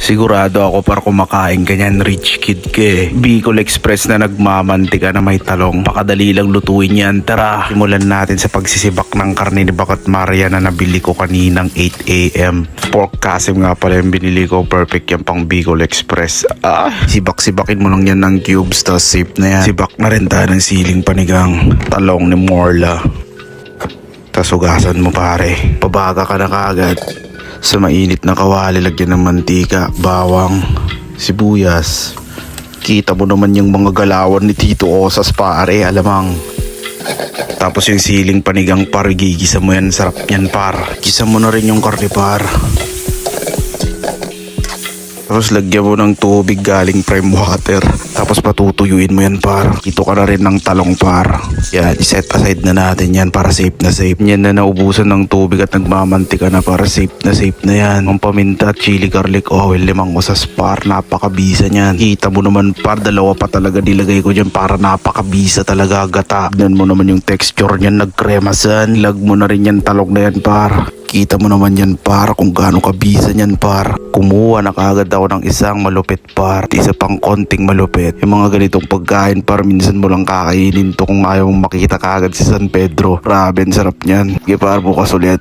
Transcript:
Sigurado ako para kumakain ganyan, rich kid ka eh. Bicol Express na nagmamantika na may talong. Pakadali lang lutuin yan. Tara, simulan natin sa pagsisibak ng karne ni Bakat Maria na nabili ko kaninang 8 AM. Pork kasim nga pala yung binili ko. Perfect yan pang Bicol Express. Sibak-sibakin mo lang yan ng cubes, tapos safe na yan. Sibak na rin tayo ng siling panigang, talong ni Morla. Tapos hugasan mo pare. Pabaga ka na kagad. Sa mainit na kawali, lagyan ng mantika, bawang, sibuyas. Kita mo naman yung mga galawan ni Tito Osas pare, alamang. Tapos yung siling panigang par, gigisa mo yan, sarap yan par. Gisa mo na rin yung karne par. Tapos lagyan mo ng tubig galing prime water. Tapos patutuyuin mo yan par. Ito ka na rin ng talong par. Yan, set aside na natin yan para safe na safe. Yan na naubusan ng tubig at nagmamantika na para safe na yan. Ang paminta, chili garlic oil, 5 usas par. Napakabisa niyan. Kita mo naman par, 2 pa talaga nilagay ko dyan para napakabisa talaga gata. Tignan mo naman yung texture niyan, nagkremasan. Lag mo na rin yan talong na yan par. Kita mo naman yan par kung gaano kabisa niyan par. Kumuha na kagad ako ng isang malupit par, isa pang konting malupit. Yung mga ganitong pagkain par, minsan mo lang kakainin to kung ayaw mong makita kagad si San Pedro. Grabe, sarap niyan. Sige par, bukas ulit.